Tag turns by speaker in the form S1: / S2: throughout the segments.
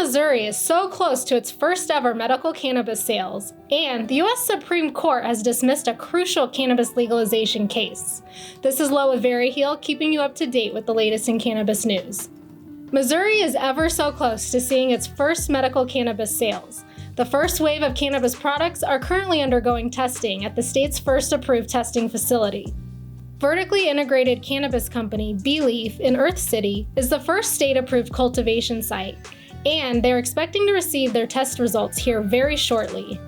S1: Missouri is so close to its first ever medical cannabis sales, and the U.S. Supreme Court has dismissed a crucial cannabis legalization case. This is Lo with Veriheal, keeping you up to date with the latest in cannabis news. Missouri is ever so close to seeing its first medical cannabis sales. The first wave of cannabis products are currently undergoing testing at the state's first approved testing facility. Vertically integrated cannabis company B-Leaf in Earth City is the first state-approved cultivation site, and they're expecting to receive their test results here very shortly.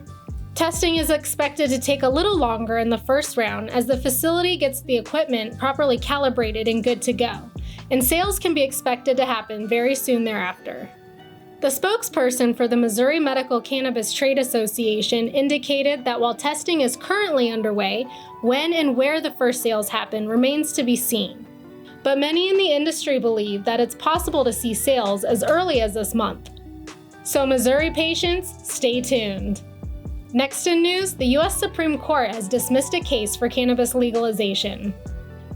S1: Testing is expected to take a little longer in the first round as the facility gets the equipment properly calibrated and good to go, and sales can be expected to happen very soon thereafter. The spokesperson for the Missouri Medical Cannabis Trade Association indicated that while testing is currently underway, when and where the first sales happen remains to be seen. But many in the industry believe that it's possible to see sales as early as this month. So Missouri patients, stay tuned. Next in news, the U.S. Supreme Court has dismissed a case for cannabis legalization.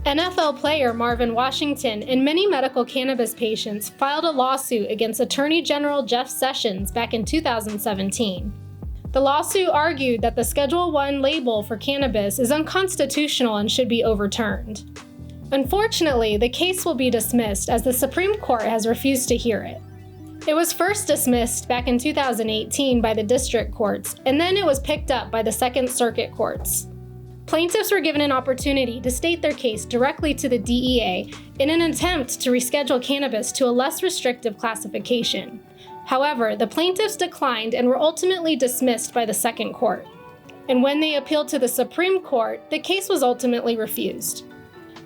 S1: NFL player Marvin Washington and many medical cannabis patients filed a lawsuit against Attorney General Jeff Sessions back in 2017. The lawsuit argued that the Schedule I label for cannabis is unconstitutional and should be overturned. Unfortunately, the case will be dismissed as the Supreme Court has refused to hear it. It was first dismissed back in 2018 by the district courts, and then it was picked up by the Second Circuit courts. Plaintiffs were given an opportunity to state their case directly to the DEA in an attempt to reschedule cannabis to a less restrictive classification. However, the plaintiffs declined and were ultimately dismissed by the Second Court. And when they appealed to the Supreme Court, the case was ultimately refused.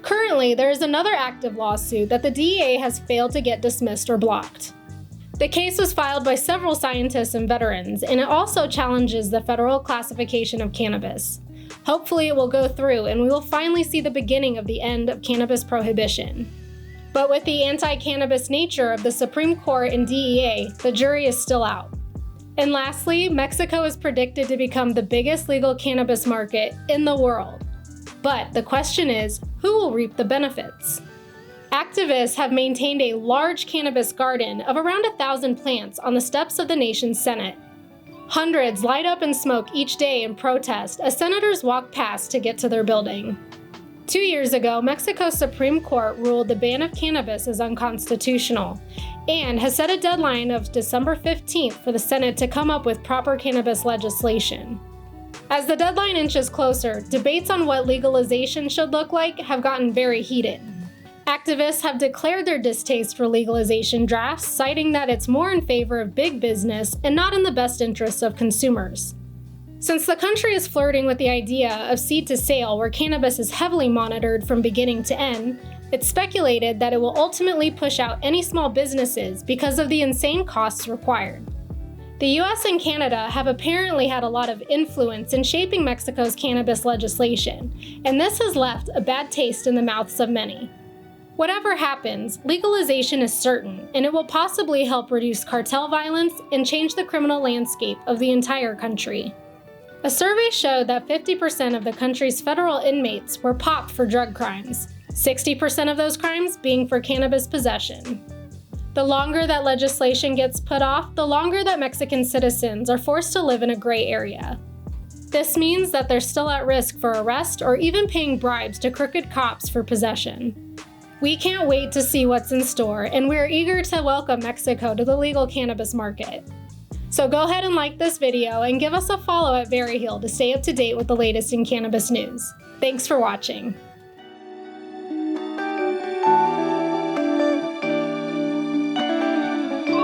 S1: Currently, there is another active lawsuit that the DEA has failed to get dismissed or blocked. The case was filed by several scientists and veterans, and it also challenges the federal classification of cannabis. Hopefully it will go through and we will finally see the beginning of the end of cannabis prohibition. But with the anti-cannabis nature of the Supreme Court and DEA, the jury is still out. And lastly, Mexico is predicted to become the biggest legal cannabis market in the world. But the question is, who will reap the benefits? Activists have maintained a large cannabis garden of around 1,000 plants on the steps of the nation's Senate. Hundreds light up in smoke each day in protest as senators walk past to get to their building. 2 years ago, Mexico's Supreme Court ruled the ban of cannabis is unconstitutional and has set a deadline of December 15th for the Senate to come up with proper cannabis legislation. As the deadline inches closer, debates on what legalization should look like have gotten very heated. Activists have declared their distaste for legalization drafts, citing that it's more in favor of big business and not in the best interests of consumers. Since the country is flirting with the idea of seed to sale, where cannabis is heavily monitored from beginning to end, it's speculated that it will ultimately push out any small businesses because of the insane costs required. The US and Canada have apparently had a lot of influence in shaping Mexico's cannabis legislation, and this has left a bad taste in the mouths of many. Whatever happens, legalization is certain, and it will possibly help reduce cartel violence and change the criminal landscape of the entire country. A survey showed that 50% of the country's federal inmates were popped for drug crimes, 60% of those crimes being for cannabis possession. The longer that legislation gets put off, the longer that Mexican citizens are forced to live in a gray area. This means that they're still at risk for arrest or even paying bribes to crooked cops for possession. We can't wait to see what's in store, and we're eager to welcome Mexico to the legal cannabis market. So go ahead and like this video and give us a follow at Veriheal to stay up to date with the latest in cannabis news. Thanks for watching.